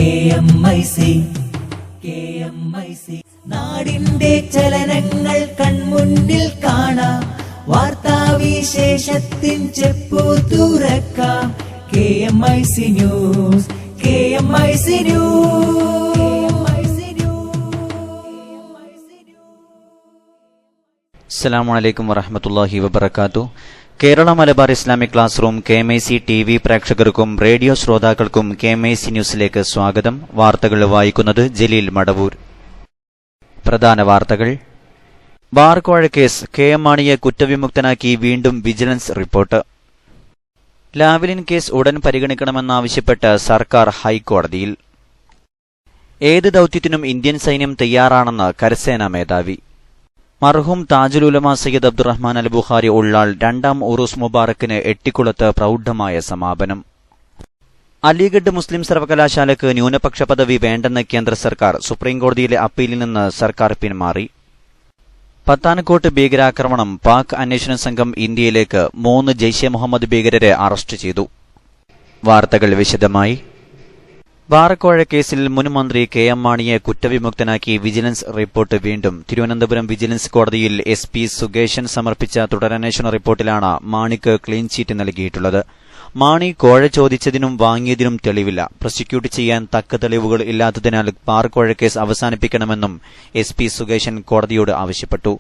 KMIC നാടിന്റെ ചലനങ്ങൾ കൺമുന്നിൽ കാണാം, വാർത്താവിശേഷത്തിൻ ചെപ്പു തുറക്കാം. KMIC news. അസ്സലാമു അലൈക്കും വറഹ്മത്തുള്ളാഹി വബറകാതുഹു. Kerala Malabar Islamic class room KMIC TV പ്രേക്ഷകർക്കും റേഡിയോ ശ്രോതാക്കൾക്കും KMIC ന്യൂസിലേക്ക് സ്വാഗതം. വാർത്തകൾ വായിക്കുന്നത് ജലീൽ മടവൂർ. പ്രധാന വാർത്തകൾ. ബാർ കോഴ കേസ്, KM മാണിയെ കുറ്റവിമുക്തനാക്കി വീണ്ടും വിജിലൻസ് റിപ്പോർട്ട്. ലാവ്ലിൻ കേസ് ഉടൻ പരിഗണിക്കണമെന്നാവശ്യപ്പെട്ട് സർക്കാർ ഹൈക്കോടതിയിൽ. ഏത് ദൌത്യത്തിനും ഇന്ത്യൻ സൈന്യം തയ്യാറാണെന്ന് കരസേനാ മേധാവി. മർഹൂം താജുൽ ഉലമ സയ്യിദ് അബ്ദുറഹ്മാൻ അൽ ബുഖാരി ഉള്ളാൾ രണ്ടാം ഉറൂസ് മുബാറക്കിന് എട്ടിക്കുളത്ത് പ്രൗഢമായ സമാപനം. അലിഗഡ് മുസ്ലിം സർവകലാശാലയ്ക്ക് ന്യൂനപക്ഷ പദവി വേണ്ടെന്ന് കേന്ദ്ര സർക്കാർ. സുപ്രീംകോടതിയിലെ അപ്പീലിൽ നിന്ന് സർക്കാർ പിന്മാറി. പത്താൻകോട്ട് ഭീകരാക്രമണം, പാക് അന്വേഷണ സംഘം ഇന്ത്യയിലേക്ക്. 3 ജയ്ഷെ മുഹമ്മദ് ഭീകരരെ അറസ്റ്റ് ചെയ്തു. വാർത്തകൾ വിശദമായി. ബാർക്കോഴ കേസിൽ മുൻ മന്ത്രി KM മാണിയെ കുറ്റവിമുക്തനാക്കി വിജിലൻസ് റിപ്പോർട്ട് വീണ്ടും. തിരുവനന്തപുരം വിജിലൻസ് കോടതിയിൽ SP സുകേശൻ സമർപ്പിച്ച തുടരന്വേഷണ റിപ്പോർട്ടിലാണ് മാണിക്ക് ക്ലീൻ ചീറ്റ് നൽകിയിട്ടുള്ളത്. മാണി കോഴ ചോദിച്ചതിനും വാങ്ങിയതിനും തെളിവില്ല. പ്രോസിക്യൂട്ട് ചെയ്യാൻ തക്ക തെളിവുകൾ ഇല്ലാത്തതിനാൽ ബാർക്കോഴ കേസ് അവസാനിപ്പിക്കണമെന്നും SP സുകേശൻ കോടതിയോട് ആവശ്യപ്പെട്ടു.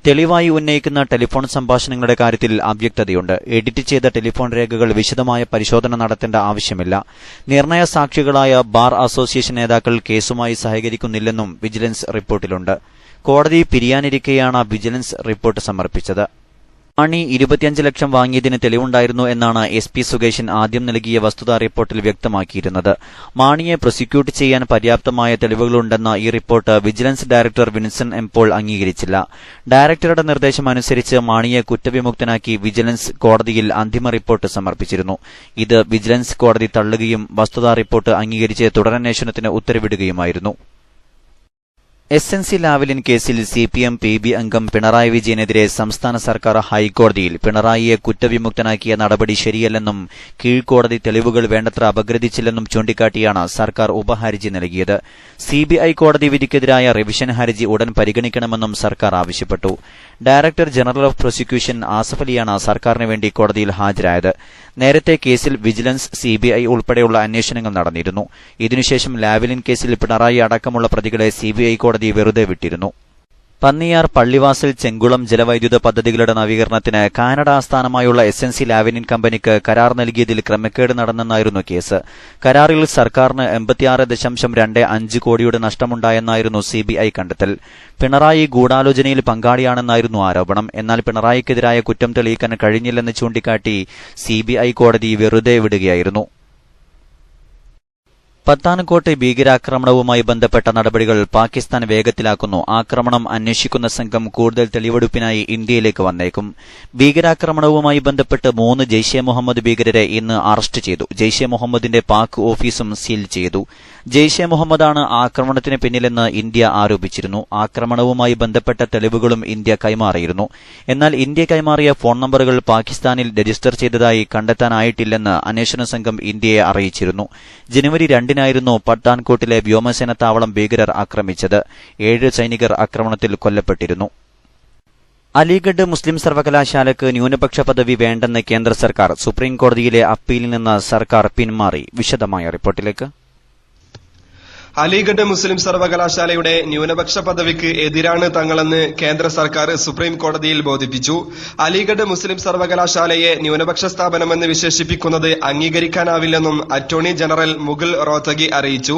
തെളിവായി ഉന്നയിക്കുന്ന ടെലിഫോൺ സംഭാഷണങ്ങളുടെ കാര്യത്തിൽ അവ്യക്തതയുണ്ട്. എഡിറ്റ് ചെയ്ത ടെലിഫോൺ രേഖകൾ വിശദമായ പരിശോധന നടത്തേണ്ട ആവശ്യമില്ല. നിർണയ സാക്ഷികളായ ബാർ അസോസിയേഷൻ നേതാക്കൾ കേസുമായി സഹകരിക്കുന്നില്ലെന്നും വിജിലൻസ് റിപ്പോർട്ടിലുണ്ട്. കോടതി പിരിയാനിരിക്കെയാണ് വിജിലൻസ് റിപ്പോർട്ട് സമർപ്പിച്ചത്. മാണി 25 ലക്ഷം വാങ്ങിയതിന് തെളിവുണ്ടായിരുന്നു എന്നാണ് SP സുകേശൻ ആദ്യം നൽകിയ വസ്തുതാ റിപ്പോർട്ടിൽ വ്യക്തമാക്കിയിരുന്നത്. മാണിയെ പ്രോസിക്യൂട്ട് ചെയ്യാൻ പര്യാപ്തമായ തെളിവുകളുണ്ടെന്ന ഈ report vigilance director Vinson M. Paul അംഗീകരിച്ചില്ല. ഡയറക്ടറുടെ നിർദ്ദേശമനുസരിച്ച് മാണിയെ കുറ്റവിമുക്തനാക്കി വിജിലൻസ് കോടതിയിൽ അന്തിമ റിപ്പോർട്ട് സമർപ്പിച്ചിരുന്നു. ഇത് വിജിലൻസ് കോടതി തള്ളുകയും വസ്തുതാ റിപ്പോർട്ട് അംഗീകരിച്ച് തുടരന്വേഷണത്തിന് ഉത്തരവിടുകയുമായിരുന്നു. SNC ലാവ്ലിൻ കേസിൽ CPM PB അംഗം പിണറായി വിജയനെതിരെ സംസ്ഥാന സർക്കാർ ഹൈക്കോടതിയിൽ. പിണറായിയെ കുറ്റവിമുക്തനാക്കിയ നടപടി ശരിയല്ലെന്നും കീഴ്ക്കോടതി തെളിവുകൾ വേണ്ടത്ര അപഗ്രഥിച്ചില്ലെന്നും ചൂണ്ടിക്കാട്ടിയാണ് സർക്കാർ ഉപഹർജി നൽകിയത്. CBI കോടതി വിധിക്കെതിരായ റിവിഷൻ ഹർജി ഉടൻ പരിഗണിക്കണമെന്നും സർക്കാർ ആവശ്യപ്പെട്ടു. Director general of prosecution Asaf അലിയാണ് സർക്കാരിന് വേണ്ടി കോടതിയിൽ ഹാജരായത്. നേരത്തെ കേസിൽ വിജിലൻസ്, CBI ഉൾപ്പെടെയുള്ള അന്വേഷണങ്ങൾ നടന്നിരുന്നു. ഇതിനുശേഷം ലാവ്ലിൻ കേസിൽ പിണറായി അടക്കമുള്ള പ്രതികളെ CBI കോടതി വെറുതെ വിട്ടിരുന്നു. പന്നിയാർ, പള്ളിവാസൽ, ചെങ്കുളം ജലവൈദ്യുത പദ്ധതികളുടെ നവീകരണത്തിന് കാനഡ ആസ്ഥാനമായുള്ള SNC ലാവ്ലിൻ കമ്പനിക്ക് കരാർ നൽകിയതിൽ ക്രമക്കേട് നടന്നെന്നായിരുന്നു കേസ്. കരാറിൽ സർക്കാരിന് 86.25 കോടിയുടെ നഷ്ടമുണ്ടായെന്നായിരുന്നു CBI കണ്ടെത്തൽ. പിണറായി ഗൂഢാലോചനയിൽ പങ്കാളിയാണെന്നായിരുന്നു ആരോപണം. എന്നാൽ പിണറായിക്കെതിരായ കുറ്റം തെളിയിക്കാൻ കഴിഞ്ഞില്ലെന്ന് ചൂണ്ടിക്കാട്ടി CBI കോടതി വെറുതെ വിടുകയായിരുന്നു. പത്താൻകോട്ട് ഭീകരാക്രമണവുമായി ബന്ധപ്പെട്ട നടപടികൾ പാകിസ്ഥാൻ വേഗത്തിലാക്കുന്നു. ആക്രമണം അന്വേഷിക്കുന്ന സംഘം കൂടുതൽ തെളിവെടുപ്പിനായി ഇന്ത്യയിലേക്ക് വന്നേക്കും. ഭീകരാക്രമണവുമായി ബന്ധപ്പെട്ട് 3 ജയ്ഷെ മുഹമ്മദ് ഭീകരരെ ഇന്ന് അറസ്റ്റ് ചെയ്തു. ജയ്ഷെ മുഹമ്മദിന്റെ പാക് ഓഫീസും സീൽ ചെയ്തു. ജയ്ഷെ മുഹമ്മദാണ് ആക്രമണത്തിന് പിന്നിലെന്ന് ഇന്ത്യ ആരോപിച്ചിരുന്നു. ആക്രമണവുമായി ബന്ധപ്പെട്ട തെളിവുകളും ഇന്ത്യ കൈമാറിയിരുന്നു. എന്നാൽ ഇന്ത്യ കൈമാറിയ ഫോൺ നമ്പറുകൾ പാകിസ്ഥാനിൽ രജിസ്റ്റർ ചെയ്തതായി കണ്ടെത്താനായിട്ടില്ലെന്ന് അന്വേഷണ സംഘം ഇന്ത്യയെ അറിയിച്ചിരുന്നു. ജനുവരി 2-നായിരുന്നു പത്താൻകോട്ടിലെ വ്യോമസേന താവളം ഭീകരർ ആക്രമിച്ചത്. 7 സൈനികർ ആക്രമണത്തിൽ കൊല്ലപ്പെട്ടിരുന്നു. അലിഗഡ് മുസ്ലിം സർവകലാശാലയ്ക്ക് ന്യൂനപക്ഷ പദവി വേണ്ടെന്ന് കേന്ദ്ര സർക്കാർ. സുപ്രീംകോടതിയിലെ അപ്പീലിൽ നിന്ന് സർക്കാർ പിന്മാറി. വിശദമായ റിപ്പോർട്ടിലേക്ക്. അലിഗഡ് മുസ്ലിം സർവകലാശാലയുടെ ന്യൂനപക്ഷ പദവിക്ക് എതിരാണ് തങ്ങളെന്ന് കേന്ദ്ര സർക്കാർ സുപ്രീം കോടതിയിൽ ബോധിപ്പിച്ചു. അലിഗഡ് മുസ്ലിം സർവകലാശാലയെ ന്യൂനപക്ഷ സ്ഥാപനമെന്ന് വിശേഷിപ്പിക്കുന്നത് അംഗീകരിക്കാനാവില്ലെന്നും അറ്റോർണി ജനറൽ മുകുൾ റോത്തഗി അറിയിച്ചു.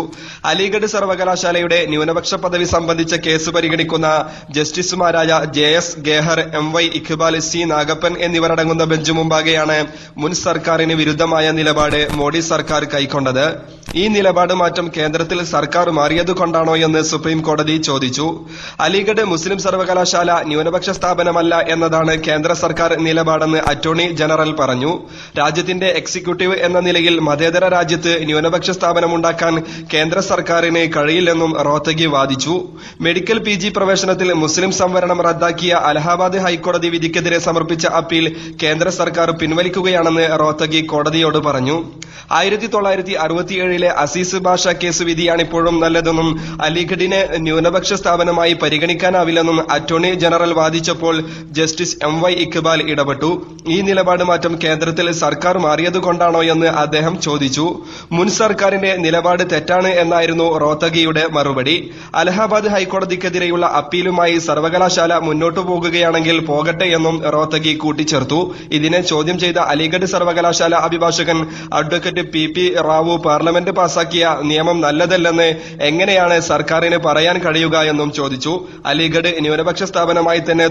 അലിഗഡ് സർവകലാശാലയുടെ ന്യൂനപക്ഷ പദവി സംബന്ധിച്ച കേസ് പരിഗണിക്കുന്ന ജസ്റ്റിസുമാരായ JS ഗേഹർ, MY Iqbal, C Nagappan എന്നിവരടങ്ങുന്ന ബെഞ്ച് മുമ്പാകെയാണ് മുൻ സർക്കാരിന് വിരുദ്ധമായ നിലപാട് മോഡി സർക്കാർ കൈക്കൊണ്ടത്. ഈ നിലപാട് മാറ്റം കേന്ദ്രത്തിൽ സർക്കാർ സർക്കാർ മാറിയതുകൊണ്ടാണോ എന്ന് സുപ്രീം കോടതി ചോദിച്ചു. അലിഗഡ് മുസ്ലിം സർവകലാശാല ന്യൂനപക്ഷ സ്ഥാപനമല്ല എന്നതാണ് കേന്ദ്ര സർക്കാർ നിലപാടെന്ന് അറ്റോർണി ജനറൽ പറഞ്ഞു. രാജ്യത്തിന്റെ എക്സിക്യൂട്ടീവ് എന്ന നിലയിൽ മതേതര രാജ്യത്ത് ന്യൂനപക്ഷ സ്ഥാപനമുണ്ടാക്കാൻ കേന്ദ്ര സർക്കാരിന് കഴിയില്ലെന്നും റോത്തഗി വാദിച്ചു. മെഡിക്കൽ PG പ്രവേശനത്തിൽ മുസ്ലിം സംവരണം റദ്ദാക്കിയ അലഹാബാദ് ഹൈക്കോടതി വിധിക്കെതിരെ സമർപ്പിച്ച അപ്പീൽ കേന്ദ്ര സർക്കാർ പിൻവലിക്കുകയാണെന്ന് റോത്തഗി കോടതിയോട് പറഞ്ഞു. 1967 അസീസ് ഭാഷ കേസ് വിധിയാണിപ്പോഴും നല്ലതെന്നും അലിഗഡിനെ ന്യൂനപക്ഷ സ്ഥാപനമായി പരിഗണിക്കാനാവില്ലെന്നും അറ്റോർണി ജനറൽ വാദിച്ചപ്പോൾ ജസ്റ്റിസ് MY ഇക്ബാൽ ഇടപെട്ടു. ഈ നിലപാട് മാറ്റം കേന്ദ്രത്തിൽ സർക്കാർ മാറിയതുകൊണ്ടാണോ എന്ന് അദ്ദേഹം ചോദിച്ചു. മുൻ സർക്കാരിന്റെ നിലപാട് തെറ്റാണ് എന്നായിരുന്നു റോത്തഗിയുടെ മറുപടി. അലഹാബാദ് ഹൈക്കോടതിക്കെതിരെയുള്ള അപ്പീലുമായി സർവകലാശാല മുന്നോട്ടു പോകുകയാണെങ്കിൽ പോകട്ടെ എന്നും റോത്തഗി കൂട്ടിച്ചേർത്തു. ഇതിനെ ചോദ്യം ചെയ്ത അലിഗഡ് സർവകലാശാല അഭിഭാഷകൻ അഡ്വക്കേറ്റ് PP റാവു പാർലമെന്റ് പാസാക്കിയ നിയമം നല്ലതല്ലെന്ന് എങ്ങനെയാണ് സർക്കാരിന് പറയാൻ കഴിയുക എന്നും ചോദിച്ചു. അലിഗഡ് ന്യൂനപക്ഷ സ്ഥാപനമായി തന്നെ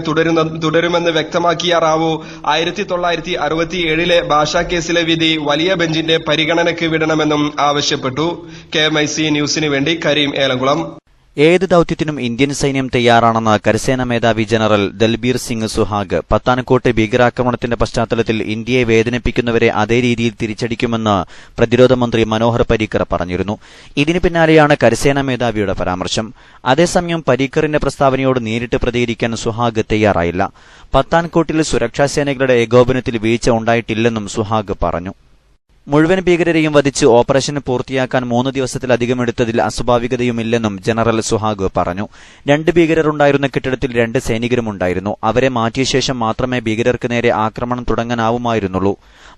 തുടരുമെന്ന് വ്യക്തമാക്കിയ റാവു 1967 ഭാഷാ കേസിലെ വിധി വലിയ ബെഞ്ചിന്റെ പരിഗണനയ്ക്ക് വിടണമെന്നും ആവശ്യപ്പെട്ടു. KMIC ന്യൂസിന് വേണ്ടി കരീം ഏലംകുളം. ഏത് ദൌത്യത്തിനും ഇന്ത്യൻ സൈന്യം തയ്യാറാണെന്ന് കരസേനാ മേധാവി ജനറൽ ദൽബീർ സിംഗ് സുഹാഗ്. പത്താൻകോട്ട് ഭീകരാക്രമണത്തിന്റെ പശ്ചാത്തലത്തിൽ ഇന്ത്യയെ വേദനിപ്പിക്കുന്നവരെ അതേ രീതിയിൽ തിരിച്ചടിക്കുമെന്ന് പ്രതിരോധ മന്ത്രി മനോഹർ പരീക്കർ പറഞ്ഞിരുന്നു. ഇതിന് പിന്നാലെയാണ് കരസേനാ മേധാവിയുടെ പരാമർശം. അതേസമയം പരീക്കറിന്റെ പ്രസ്താവനയോട് നേരിട്ട് പ്രതികരിക്കാൻ സുഹാഗ് തയ്യാറായില്ല. പത്താൻകോട്ടിൽ സുരക്ഷാസേനകളുടെ ഏകോപനത്തിൽ വീഴ്ച ഉണ്ടായിട്ടില്ലെന്നും സുഹാഗ് പറഞ്ഞു. മുഴുവൻ ഭീകരരെയും വധിച്ച് ഓപ്പറേഷൻ പൂർത്തിയാക്കാൻ 3 ദിവസത്തിലധികം എടുത്തതിൽ അസ്വാഭാവികതയുമില്ലെന്നും ജനറൽ സുഹാഗ് പറഞ്ഞു. 2 ഭീകരരുണ്ടായിരുന്ന കെട്ടിടത്തിൽ 2 സൈനികരുമുണ്ടായിരുന്നു. അവരെ മാറ്റിയ ശേഷം മാത്രമേ ഭീകരർക്ക് നേരെ ആക്രമണം തുടങ്ങാനാവുമായിരുന്നുള്ളൂ.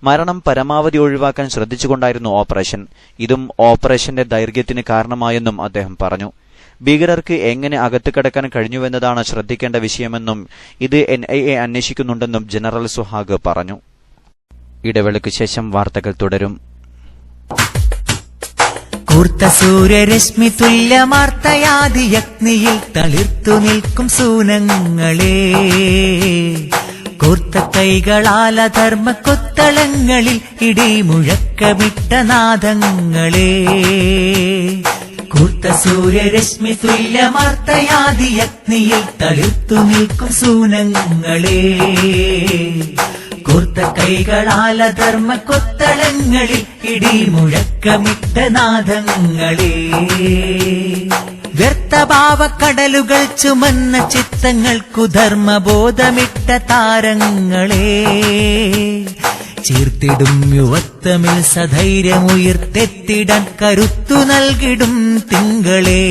മരണം പരമാവധി ഒഴിവാക്കാൻ ശ്രദ്ധിച്ചുകൊണ്ടായിരുന്നു ഓപ്പറേഷൻ. ഇതും ഓപ്പറേഷന്റെ ദൈർഘ്യത്തിന് കാരണമായെന്നും അദ്ദേഹം പറഞ്ഞു. ഭീകരർക്ക് എങ്ങനെ അകത്ത് കടക്കാൻ കഴിഞ്ഞുവെന്നതാണ് ശ്രദ്ധിക്കേണ്ട വിഷയമെന്നും ഇത് NIA അന്വേഷിക്കുന്നുണ്ടെന്നും ജനറൽ സുഹാഗ് പറഞ്ഞു. ഇടവേളയ്ക്ക് ശേഷം വാർത്തകൾ തുടരും. കൂർത്ത സൂര്യരശ്മി തുല്യമാർത്തയാദിയഗ്നിയിൽ തളിർത്തു നിൽക്കും സൂനങ്ങളെ, കൂർത്ത കൈകളാൽ അധർമ്മ കൊത്തളങ്ങളിൽ ഇടിമുഴക്കമിട്ട നാദങ്ങളെ. കൂർത്ത സൂര്യരശ്മി തുല്യമാർത്തയാദിയഗ്നിയിൽ തളിർത്തു നിൽക്കും സൂനങ്ങളെ, കൂർത്ത കൈകളാൽ അധർമ്മ കൊത്തളങ്ങളിൽ ഇടിമുഴക്കമിട്ട നാദങ്ങളെ. വ്യർത്ഥഭാവക്കടലുകൾ ചുമന്ന ചിത്തങ്ങൾക്കു ധർമ്മബോധമിട്ട താരങ്ങളെ, ചീർത്തിടും യുവത്വമിൽ സധൈര്യമുയർത്തെത്തിടാൻ കരുത്തു നൽകിടും തിങ്കളെ.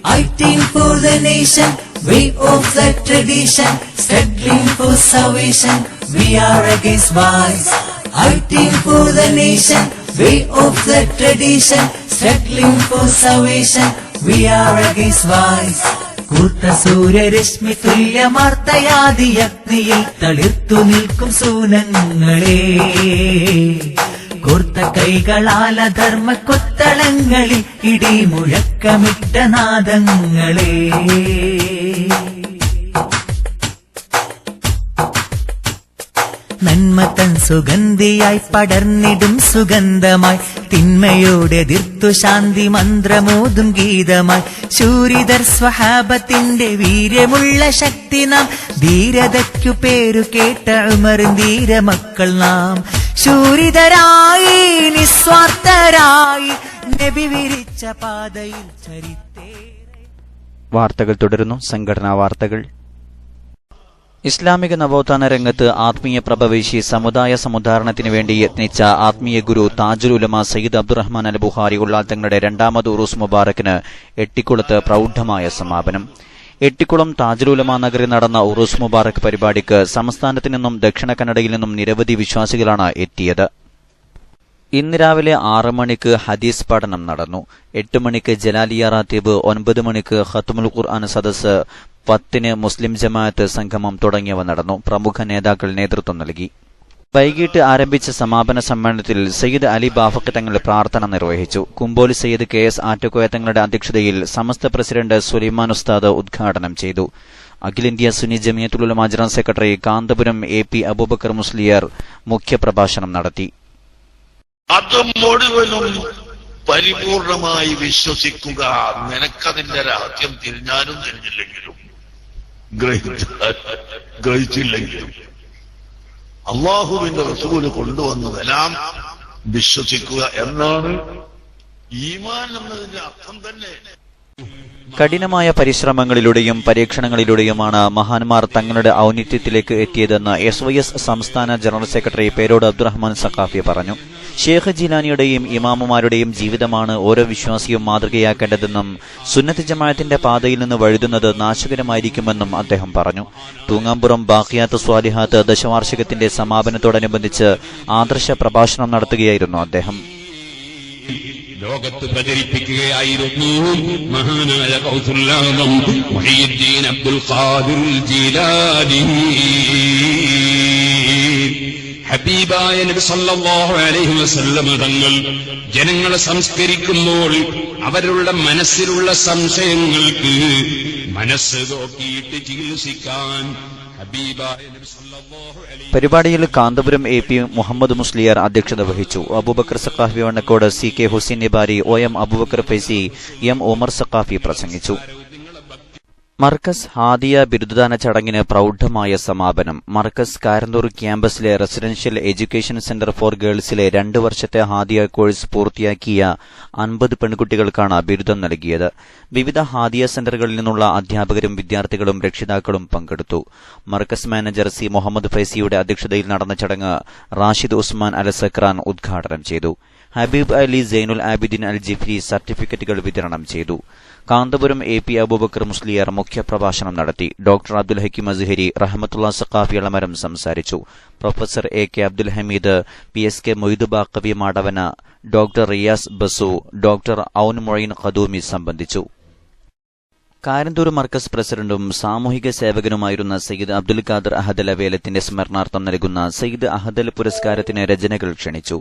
Fighting for the nation, way of the tradition, struggling for salvation, we are against vice. Fighting for the nation, way of the tradition, struggling for salvation, we are against vice. കൂർത്ത സൂര്യരശ്മി തുല്യമാർത്തയാദിയഗ്നിയിൽ തളിർത്തു നിൽക്കും സൂനങ്ങളെ, കൂർത്ത കൈകളാൽ അധർമ്മ കൊത്തളങ്ങളിൽ ഇടിമുഴക്കമിട്ട നാദങ്ങളെ. നന്മ തൻ സുഗന്ധിയായി പടർന്നിടും സുഗന്ധമായി, തിന്മയോടെ എതിർത്തു ശാന്തി മന്ത്രമോതും ഗീതമായി, ശൂരിതർ സ്വഹാബത്തിന്റെ വീര്യമുള്ള ശക്തി നാം, ധീരതയ്ക്കു പേരു കേട്ട ഉമറിൻ ധീരമക്കൾ നാം, ശൂരിതരായി നിസ്വാർത്ഥരായി നബി വിരിച്ച പാതയിൽ ചരിത്തേ. വാർത്തകൾ തുടരുന്നു. സംഘടനാ വാർത്തകൾ. ഇസ്ലാമിക നവോത്ഥാന രംഗത്ത് ആത്മീയ പ്രഭവേശി സമുദായ സമുദ്ധാരണത്തിനു വേണ്ടി യത്നിച്ച ആത്മീയ ഗുരു താജുൽ ഉലമ സയ്യിദ് അബ്ദുറഹ്മാൻ അൽ ബുഖാരി ഉള്ളാൽ തങ്ങളുടെ 2ാമത് ഉറൂസ് മുബാറക്കിന് എട്ടിക്കുളത്ത് പ്രൗഢമായ സമാപനം. എട്ടിക്കുളം താജുൽ ഉലമ നഗറിൽ നടന്ന ഉറൂസ് മുബാറക് പരിപാടിക്ക് സംസ്ഥാനത്തു നിന്നും ദക്ഷിണ കന്നഡയിൽ നിന്നും നിരവധി വിശ്വാസികളാണ് എത്തിയത്. ഇന്ന് രാവിലെ 6 മണിക്ക് ഹദീസ് പഠനം നടന്നു. 8 മണിക്ക് ജലാലിയ റാത്തീബ്, 9 മണിക്ക് ഖത്മുൽ ഖുർആൻ സദസ്, 10 മുസ്ലിം ജമാഅത്ത് സംഗമം തുടങ്ങിയവ നടന്നു. പ്രമുഖ നേതാക്കൾ നേതൃത്വം നൽകി. വൈകിട്ട് ആരംഭിച്ച സമാപന സമ്മേളനത്തിൽ സയ്യിദ് അലി ബാഫഖ് തങ്ങൾ പ്രാർത്ഥന നിർവഹിച്ചു. കുമ്പോലി സയ്യിദ് KS ആറ്റക്കോയ തങ്ങളുടെ അധ്യക്ഷതയിൽ സമസ്ത പ്രസിഡന്റ് സുലൈമാൻ ഉസ്താദ് ഉദ്ഘാടനം ചെയ്തു. അഖിലേന്ത്യാ Sunni Jamiyyathul Ulama general secretary Kanthapuram AP Aboobacker Musliyar മുഖ്യപ്രഭാഷണം നടത്തി. അത് മുഴുവനും പരിപൂർണമായി വിശ്വസിക്കുക. നിനക്കതിന്റെ രഹസ്യം തിരിഞ്ഞാലും തിരിഞ്ഞില്ലെങ്കിലും ഗ്രഹിച്ചില്ലെങ്കിലും അള്ളാഹുവിന്റെ റസൂല് കൊണ്ടുവന്നതെല്ലാം വിശ്വസിക്കുക എന്നാണ് ഈമാൻ എന്നതിന്റെ അർത്ഥം തന്നെ. കഠിനമായ പരിശ്രമങ്ങളിലൂടെയും പരീക്ഷണങ്ങളിലൂടെയുമാണ് മഹാന്മാർ തങ്ങളുടെ ഔന്നിത്യത്തിലേക്ക് എത്തിയതെന്ന് SYS സംസ്ഥാന ജനറൽ സെക്രട്ടറി പേരോട് അബ്ദുറഹ്മാൻ സഖാഫി പറഞ്ഞു. ഷേഖ് ജിലാനിയുടെയും ഇമാമുമാരുടെയും ജീവിതമാണ് ഓരോ വിശ്വാസിയും മാതൃകയാക്കേണ്ടതെന്നും സുന്നത്ത് ജമാഅത്തിന്റെ പാതയിൽ നിന്ന് വഴുതുന്നത് നാശകരമായിരിക്കുമെന്നും അദ്ദേഹം പറഞ്ഞു. തൂങ്ങാമ്പുറം ബാഖിയാത്ത് സ്വാലിഹാത്ത് ദശവാർഷികത്തിന്റെ സമാപനത്തോടനുബന്ധിച്ച് ആദർശ പ്രഭാഷണം നടത്തുകയായിരുന്നു അദ്ദേഹം. ലോകത്ത് പ്രചരിപ്പിക്കുകയായിരുന്നു മഹാനായ ഗൗസുൽ ആദം മുഹയ്യിദ്ദീൻ അബ്ദുൽ ഖാദിർ ജീലാനി. ഹബീബായ നബി സല്ലല്ലാഹു അലൈഹി വസല്ലം തങ്ങൾ ജനങ്ങളെ സംസ്കരിക്കുമ്പോൾ അവരുടെ മനസ്സിലുള്ള സംശയങ്ങൾക്ക് മനസ്സ് നോക്കിയിട്ട് ചികിത്സിക്കാൻ പരിപാടിയിൽ കാന്തപുരം AP മുഹമ്മദ് മുസ്ലിയാർ അധ്യക്ഷത വഹിച്ചു. Abubakar Saqafi Vannakkode, CK Hussain നിബാരി, OM Abubakar Faizy, M Umar Saqafi പ്രസംഗിച്ചു. മർക്കസ് ഹാദിയ ബിരുദദാന ചടങ്ങിന് പ്രൗഢമായ സമാപനം. മർക്കസ് കാരന്തൂർ ക്യാമ്പസിലെ റെസിഡൻഷ്യൽ എഡ്യൂക്കേഷൻ സെന്റർ ഫോർ ഗേൾസിലെ 2 വർഷത്തെ ഹാദിയ കോഴ്സ് പൂർത്തിയാക്കിയ 50 പെൺകുട്ടികൾക്കാണ് ബിരുദം നൽകിയത്. വിവിധ ഹാദിയ സെന്ററുകളിൽ നിന്നുള്ള അധ്യാപകരും വിദ്യാർത്ഥികളും രക്ഷിതാക്കളും പങ്കെടുത്തു. മർക്കസ് മാനേജർ C മുഹമ്മദ് ഫൈസിയുടെ അധ്യക്ഷതയിൽ നടന്ന ചടങ്ങ് റാഷിദ് ഉസ്മാൻ അൽ സക്രാൻ ഉദ്ഘാടനം ചെയ്തു. ഹബീബ് അലി സൈനുൽ ആബിദിൻ അൽ ജിഫ്രി സർട്ടിഫിക്കറ്റുകൾ വിതരണം ചെയ്തു. കാന്തപുരം AP അബൂബക്കർ മുസ്ലിയാർ മുഖ്യപ്രഭാഷണം നടത്തി. ഡോക്ടർ അബ്ദുൽ ഹക്കീം അസ്ഹരി, റഹ്മത്തുള്ള സഖാഫി എളമരം സംസാരിച്ചു. Professor AK Abdul Hameed, PSK Moidu Baqavi Madavana, doctor Riyas Basu, doctor Aun Moin Khadoomi സംബന്ധിച്ചു. കാരന്തൂർ മർക്കസ് പ്രസിഡന്റും സാമൂഹിക സേവകനുമായിരുന്ന സയ്യിദ് അബ്ദുൽ ഖാദർ അഹദൽ അവേലത്തിന്റെ സ്മരണാർത്ഥം നൽകുന്ന സയ്യിദ് അഹദൽ പുരസ്കാരത്തിന് രചനകൾ ക്ഷണിച്ചു.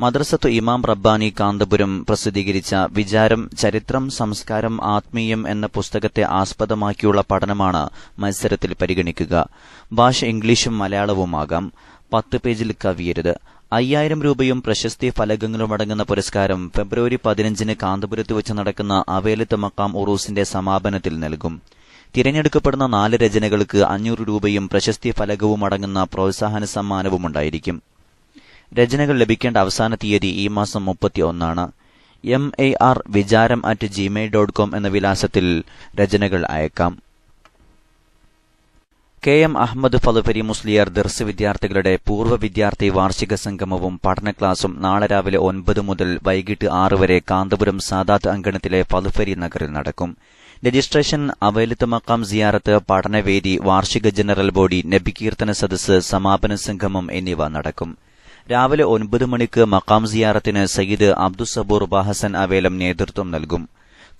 മദ്രസത്തു ഇമാം റബ്ബാനി കാന്തപുരം പ്രസിദ്ധീകരിച്ച വിചാരം, ചരിത്രം, സംസ്കാരം, ആത്മീയം എന്ന പുസ്തകത്തെ ആസ്പദമാക്കിയുള്ള പഠനമാണ് മത്സരത്തിൽ പരിഗണിക്കുക. ഭാഷ ഇംഗ്ലീഷും മലയാളവുമാകാം. 10 പേജിൽ കവിയരുത്. 5000 രൂപയും പ്രശസ്തി ഫലകങ്ങളും അടങ്ങുന്ന പുരസ്കാരം ഫെബ്രുവരി 15 കാന്തപുരത്ത് വെച്ച് നടക്കുന്ന അവേലത്ത് മക്കാം ഉറൂസിന്റെ സമാപനത്തിൽ നൽകും. തിരഞ്ഞെടുക്കപ്പെടുന്ന 4 രചനകൾക്ക് 500 രൂപയും പ്രശസ്തി ഫലകവും അടങ്ങുന്ന പ്രോത്സാഹന സമ്മാനവുമുണ്ടായിരിക്കും. രചനകൾ ലഭിക്കേണ്ട അവസാന തീയതി ഈ മാസം 31. mar@vicharam@gmail.com എന്ന വിലാസത്തിൽ രചനകൾ അയക്കാം. KM അഹമ്മദ് ഫളുഫരി മുസ്ലിയാർ ദർസ് വിദ്യാർത്ഥികളുടെ പൂർവ്വ വിദ്യാർത്ഥി വാർഷിക സംഗമവും പഠന ക്ലാസും നാളെ രാവിലെ 9 മുതൽ വൈകിട്ട് 6 വരെ കാന്തപുരം സാദാത്ത് അങ്കണത്തിലെ ഫളുഫരി നഗറിൽ നടക്കും. രജിസ്ട്രേഷൻ, അവേലത്ത് മക്കാം സിയാറത്ത്, പഠനവേദി, വാർഷിക ജനറൽ ബോഡി, നബികീർത്തന സദസ്സ്, സമാപന സംഗമം എന്നിവ നടക്കും. രാവിലെ 9 മണിക്ക് മക്കാം സിയാറത്തിന് സയ്യിദ് അബ്ദുസബൂർ ബാഹസൻ അവേലം നേതൃത്വം നൽകും.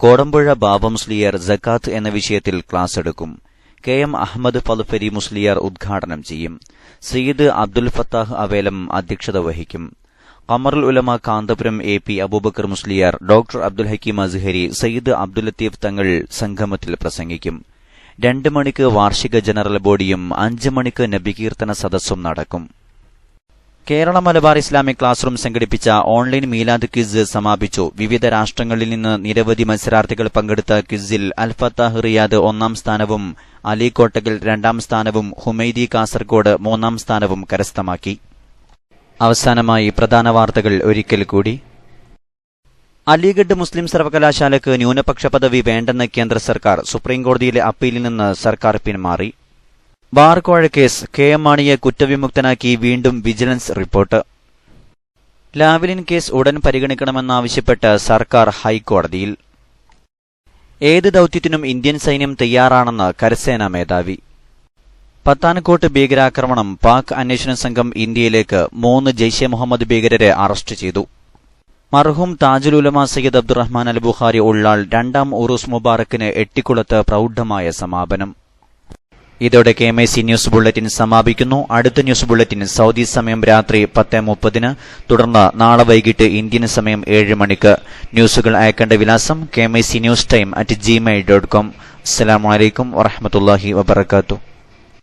കോടമ്പുഴ ബാബ മുസ്ലിയാർ സക്കാത്ത് എന്ന വിഷയത്തിൽ ക്ലാസ് എടുക്കും. KM അഹമ്മദ് ഫളുഫരി മുസ്ലിയാർ ഉദ്ഘാടനം ചെയ്യും. സയ്യിദ് അബ്ദുൽ ഫത്താഹ് അവേലം അധ്യക്ഷത വഹിക്കും. ഖമറുൽ ഉലമ കാന്തപുരം AP അബൂബക്കർ മുസ്ലിയാർ, ഡോക്ടർ അബ്ദുൽ ഹക്കീം അസ്ഹരി, സയ്യിദ് അബ്ദുൽ ലത്തീഫ് തങ്ങൾ സംഗമത്തിൽ പ്രസംഗിക്കും. 2 മണിക്ക് വാർഷിക ജനറൽ ബോഡിയും 5 മണിക്ക് നബികീർത്തന സദസ്സും നടക്കും. Kerala Malabar Islamic class room സംഘടിപ്പിച്ച ഓൺലൈൻ മീലാദ് ക്വിസ് സമാപിച്ചു. വിവിധ രാഷ്ട്രങ്ങളിൽ നിന്ന് നിരവധി മത്സരാർത്ഥികൾ പങ്കെടുത്ത ക്വിസിൽ അൽഫത്താഹ് റിയാദ് 1ാം സ്ഥാനവും അലി കോട്ടകൽ 2ാം സ്ഥാനവും ഹുമൈദി കാസർഗോഡ് 3ാം സ്ഥാനവും കരസ്ഥമാക്കി. അവസാനമായി പ്രധാന വാർത്തകൾ ഒരിക്കൽ കൂടി. അലിഗഡ് മുസ്ലിം സർവകലാശാലയ്ക്ക് ന്യൂനപക്ഷ പദവി വേണ്ടെന്ന് കേന്ദ്ര സർക്കാർ. സുപ്രീംകോടതിയിലെ അപ്പീലിൽ നിന്ന് സർക്കാർ പിന്മാറി. ബാർ കോഴ കേസ്, KM മാണിയെ കുറ്റവിമുക്തനാക്കി വീണ്ടും വിജിലൻസ് റിപ്പോർട്ട്. ലാവ്ലിൻ കേസ് ഉടൻ പരിഗണിക്കണമെന്നാവശ്യപ്പെട്ട് സർക്കാർ ഹൈക്കോടതിയിൽ. ഏത് ദൌത്യത്തിനും ഇന്ത്യൻ സൈന്യം തയ്യാറാണെന്ന് കരസേനാ മേധാവി. പത്താൻകോട്ട് ഭീകരാക്രമണം, പാക് അന്വേഷണ സംഘം ഇന്ത്യയിലേക്ക്. 3 ജയ്ഷെ മുഹമ്മദ് ഭീകരരെ അറസ്റ്റ് ചെയ്തു. മർഹൂം താജുൽ ഉലമ സയ്യിദ് അബ്ദുറഹ്മാൻ അൽ ബുഖാരി ഉള്ളാൾ 2ാം ഉറൂസ് മുബാറക്കിന് എട്ടിക്കുളത്ത് പ്രൗഢമായ സമാപനം. ഇതോടെ KMIC ന്യൂസ് ബുള്ളറ്റിൻ സമാപിക്കുന്നു. അടുത്ത ന്യൂസ് ബുള്ളറ്റിൻ സൗദി സമയം രാത്രി 10:30, തുടർന്ന് നാളെ വൈകിട്ട് ഇന്ത്യൻ സമയം 7 മണിക്ക്. ന്യൂസുകൾ അയക്കേണ്ട വിലാസം KMIC newstime@gmail.com. അസ്സലാമു അലൈക്കും വറഹ്മത്തുള്ളാഹി വബറകാതുഹു.